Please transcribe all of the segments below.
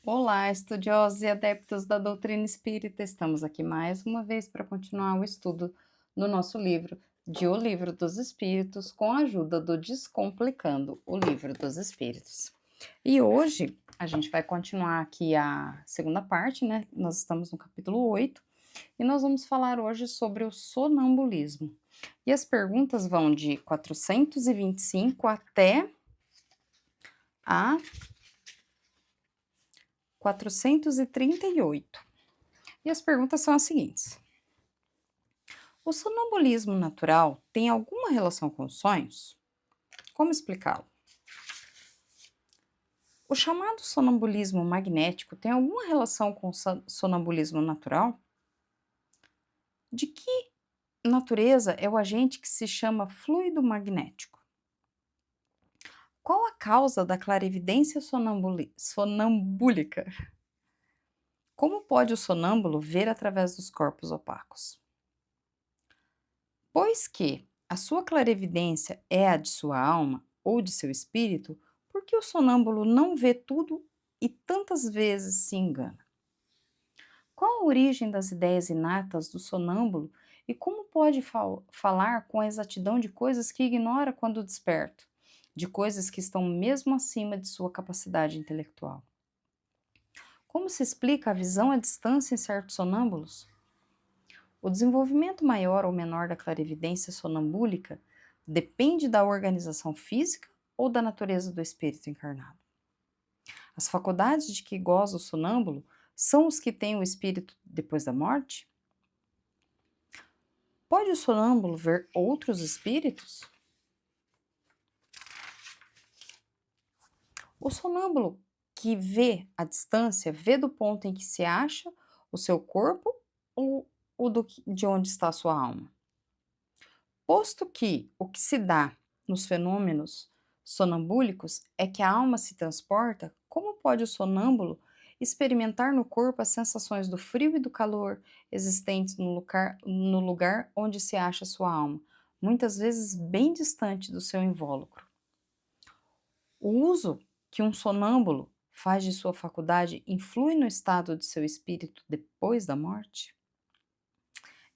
Olá, estudiosos e adeptos da doutrina espírita, estamos aqui mais uma vez para continuar o estudo do nosso livro, de O Livro dos Espíritos, com a ajuda do Descomplicando o Livro dos Espíritos. E hoje a gente vai continuar aqui a segunda parte, né? Nós estamos no capítulo 8 e nós vamos falar hoje sobre o sonambulismo. E as perguntas vão de 425 até a 438. E as perguntas são as seguintes: o sonambulismo natural tem alguma relação com os sonhos? Como explicá-lo? O chamado sonambulismo magnético tem alguma relação com o sonambulismo natural? De que natureza é o agente que se chama fluido magnético? Qual a causa da clarividência sonambúlica? Como pode o sonâmbulo ver através dos corpos opacos? Pois que a sua clarividência é a de sua alma ou de seu espírito, por que o sonâmbulo não vê tudo e tantas vezes se engana? Qual a origem das ideias inatas do sonâmbulo e como pode falar com a exatidão de coisas que ignora quando desperto, de coisas que estão mesmo acima de sua capacidade intelectual? Como se explica a visão à distância em certos sonâmbulos? O desenvolvimento maior ou menor da clarividência sonambúlica depende da organização física ou da natureza do espírito encarnado. As faculdades de que goza o sonâmbulo são os que têm o espírito depois da morte? Pode o sonâmbulo ver outros espíritos? O sonâmbulo que vê à distância vê do ponto em que se acha o seu corpo ou de onde está a sua alma? Posto que o que se dá nos fenômenos sonambúlicos é que a alma se transporta, como pode o sonâmbulo experimentar no corpo as sensações do frio e do calor existentes no lugar onde se acha sua alma, muitas vezes bem distante do seu invólucro? O uso que um sonâmbulo faz de sua faculdade influi no estado de seu espírito depois da morte?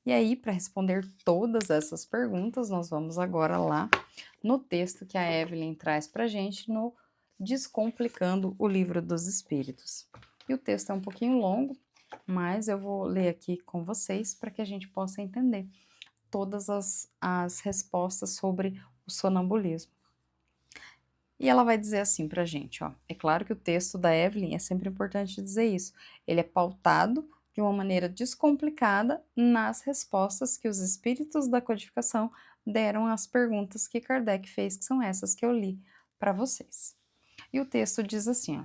E aí, para responder todas essas perguntas, nós vamos agora lá no texto que a Evelyn traz para a gente no Descomplicando o Livro dos Espíritos. E o texto é um pouquinho longo, mas eu vou ler aqui com vocês para que a gente possa entender todas as respostas sobre o sonambulismo. E ela vai dizer assim para a gente, ó, é claro que o texto da Evelyn, é sempre importante dizer isso, ele é pautado de uma maneira descomplicada nas respostas que os espíritos da codificação deram às perguntas que Kardec fez, que são essas que eu li para vocês. E o texto diz assim, ó: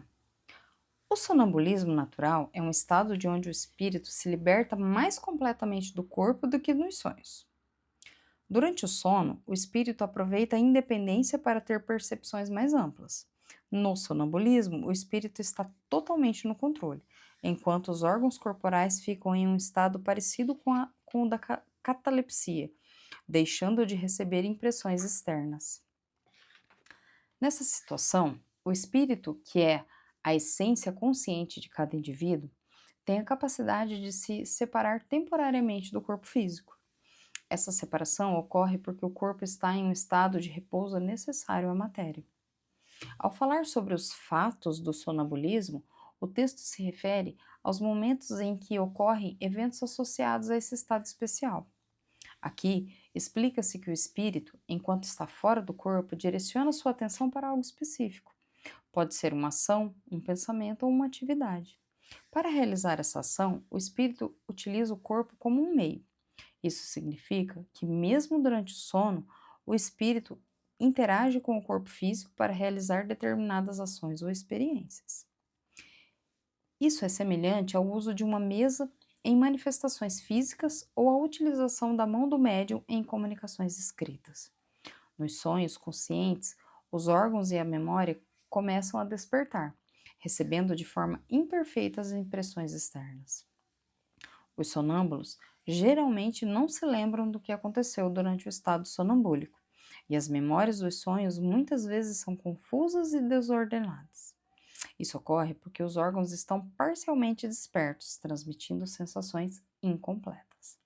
o sonambulismo natural é um estado de onde o espírito se liberta mais completamente do corpo do que nos sonhos. Durante o sono, o espírito aproveita a independência para ter percepções mais amplas. No sonambulismo, o espírito está totalmente no controle, enquanto os órgãos corporais ficam em um estado parecido com o da catalepsia, deixando de receber impressões externas. Nessa situação, o espírito, que é a essência consciente de cada indivíduo, tem a capacidade de se separar temporariamente do corpo físico. Essa separação ocorre porque o corpo está em um estado de repouso necessário à matéria. Ao falar sobre os fatos do sonambulismo, o texto se refere aos momentos em que ocorrem eventos associados a esse estado especial. Aqui, explica-se que o espírito, enquanto está fora do corpo, direciona sua atenção para algo específico. Pode ser uma ação, um pensamento ou uma atividade. Para realizar essa ação, o espírito utiliza o corpo como um meio. Isso significa que, mesmo durante o sono, o espírito interage com o corpo físico para realizar determinadas ações ou experiências. Isso é semelhante ao uso de uma mesa em manifestações físicas ou à utilização da mão do médium em comunicações escritas. Nos sonhos conscientes, os órgãos e a memória começam a despertar, recebendo de forma imperfeita as impressões externas. Os sonâmbulos geralmente não se lembram do que aconteceu durante o estado sonambúlico, e as memórias dos sonhos muitas vezes são confusas e desordenadas. Isso ocorre porque os órgãos estão parcialmente despertos, transmitindo sensações incompletas.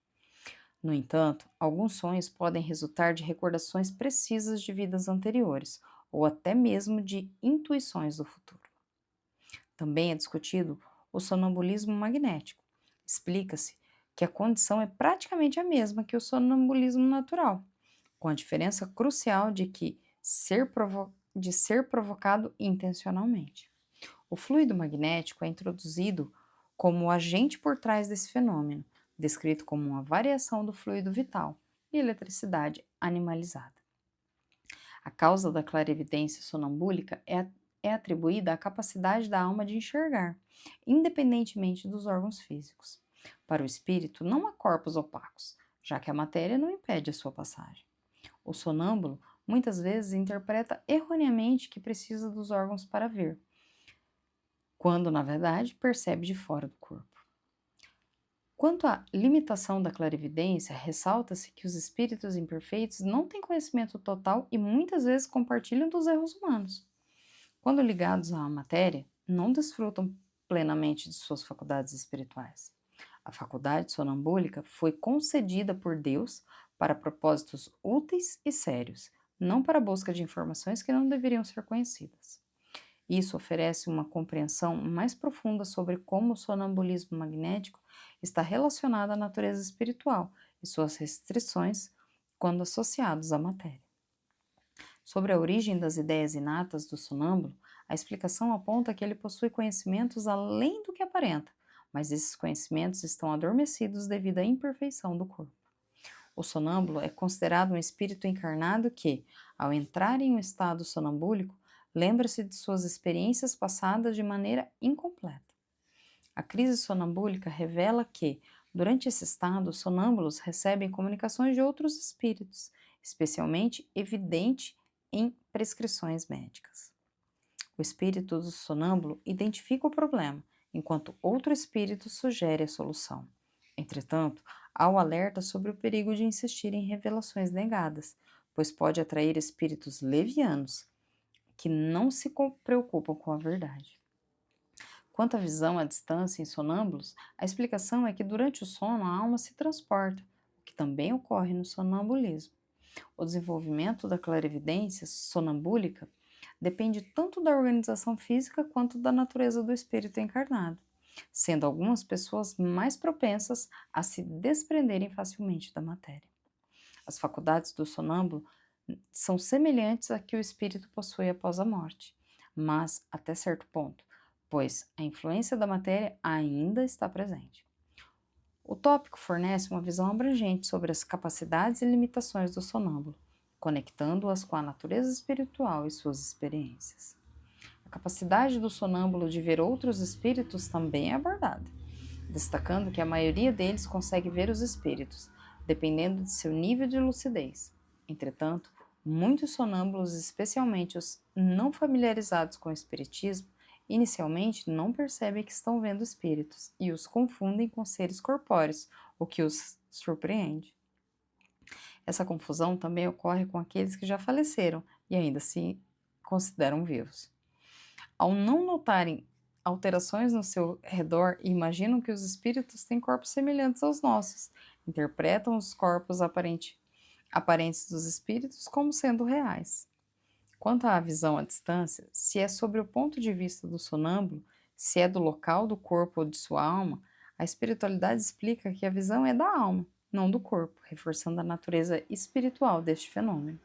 No entanto, alguns sonhos podem resultar de recordações precisas de vidas anteriores, ou até mesmo de intuições do futuro. Também é discutido o sonambulismo magnético. Explica-se que a condição é praticamente a mesma que o sonambulismo natural, com a diferença crucial de ser provocado intencionalmente. O fluido magnético é introduzido como o agente por trás desse fenômeno, descrito como uma variação do fluido vital e eletricidade animalizada. A causa da clarividência sonambúlica é atribuída à capacidade da alma de enxergar, independentemente dos órgãos físicos. Para o espírito, não há corpos opacos, já que a matéria não impede a sua passagem. O sonâmbulo muitas vezes interpreta erroneamente que precisa dos órgãos para ver, quando na verdade percebe de fora do corpo. Quanto à limitação da clarividência, ressalta-se que os espíritos imperfeitos não têm conhecimento total e muitas vezes compartilham dos erros humanos. Quando ligados à matéria, não desfrutam plenamente de suas faculdades espirituais. A faculdade sonambúlica foi concedida por Deus para propósitos úteis e sérios, não para a busca de informações que não deveriam ser conhecidas. Isso oferece uma compreensão mais profunda sobre como o sonambulismo magnético está relacionado à natureza espiritual e suas restrições quando associados à matéria. Sobre a origem das ideias inatas do sonâmbulo, a explicação aponta que ele possui conhecimentos além do que aparenta, mas esses conhecimentos estão adormecidos devido à imperfeição do corpo. O sonâmbulo é considerado um espírito encarnado que, ao entrar em um estado sonambúlico, lembra-se de suas experiências passadas de maneira incompleta. A crise sonambúlica revela que, durante esse estado, os sonâmbulos recebem comunicações de outros espíritos, especialmente evidente em prescrições médicas. O espírito do sonâmbulo identifica o problema, enquanto outro espírito sugere a solução. Entretanto, há o alerta sobre o perigo de insistir em revelações negadas, pois pode atrair espíritos levianos, que não se preocupam com a verdade. Quanto à visão à distância em sonâmbulos, a explicação é que durante o sono a alma se transporta, o que também ocorre no sonambulismo. O desenvolvimento da clarividência sonambúlica depende tanto da organização física quanto da natureza do espírito encarnado, sendo algumas pessoas mais propensas a se desprenderem facilmente da matéria. As faculdades do sonâmbulo são semelhantes a que o espírito possui após a morte, mas até certo ponto, pois a influência da matéria ainda está presente. O tópico fornece uma visão abrangente sobre as capacidades e limitações do sonâmbulo, conectando-as com a natureza espiritual e suas experiências. A capacidade do sonâmbulo de ver outros espíritos também é abordada, destacando que a maioria deles consegue ver os espíritos, dependendo de seu nível de lucidez. Entretanto, muitos sonâmbulos, especialmente os não familiarizados com o espiritismo, inicialmente não percebem que estão vendo espíritos e os confundem com seres corpóreos, o que os surpreende. Essa confusão também ocorre com aqueles que já faleceram e ainda se consideram vivos. Ao não notarem alterações no seu redor e imaginam que os espíritos têm corpos semelhantes aos nossos, interpretam os corpos aparentes dos espíritos como sendo reais. Quanto à visão à distância, se é sobre o ponto de vista do sonâmbulo, se é do local do corpo ou de sua alma, a espiritualidade explica que a visão é da alma, não do corpo, reforçando a natureza espiritual deste fenômeno.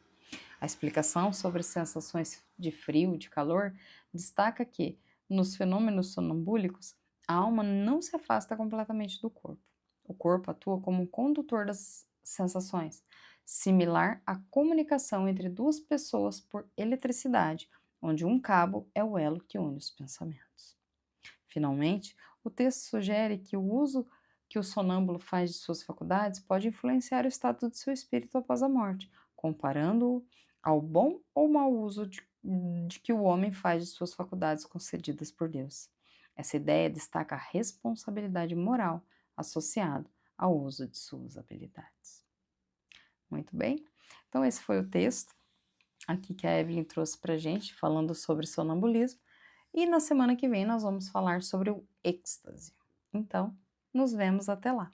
A explicação sobre sensações de frio e de calor destaca que, nos fenômenos sonambúlicos, a alma não se afasta completamente do corpo. O corpo atua como um condutor das sensações, similar à comunicação entre duas pessoas por eletricidade, onde um cabo é o elo que une os pensamentos. Finalmente, o texto sugere que o uso que o sonâmbulo faz de suas faculdades pode influenciar o estado de seu espírito após a morte, comparando-o ao bom ou mau uso de que o homem faz de suas faculdades concedidas por Deus. Essa ideia destaca a responsabilidade moral associada ao uso de suas habilidades. Muito bem? Então, esse foi o texto aqui que a Evelyn trouxe para a gente, falando sobre sonambulismo. E na semana que vem nós vamos falar sobre o êxtase. Então, nos vemos até lá.